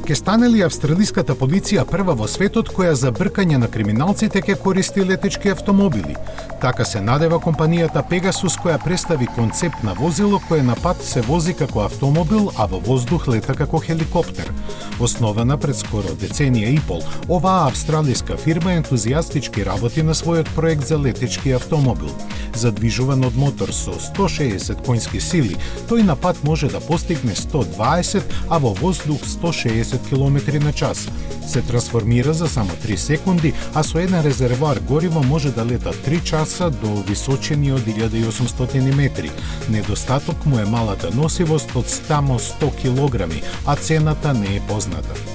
Ке стане ли австралиската полиција прва во светот која за бркање на криминалците ќе користи летечки автомобили? Така се надева компанијата Pegasus, која представи концепт на возило кое на пат се вози како автомобил, а во воздух лета како хеликоптер. Основана пред скоро деценија и пол, оваа австралиска фирма ентузијастички работи на својот проект за летечки автомобил. Задвижуван од мотор со 160 конски сили, тој на пат може да постигне 120, а во воздух 160 км на час. Се трансформира за само 3 секунди, а со еден резервоар гориво може да лета 3 часа до височини од 1800 метри. Недостаток му е малата носивост од само 100 кг, а цената не е позната.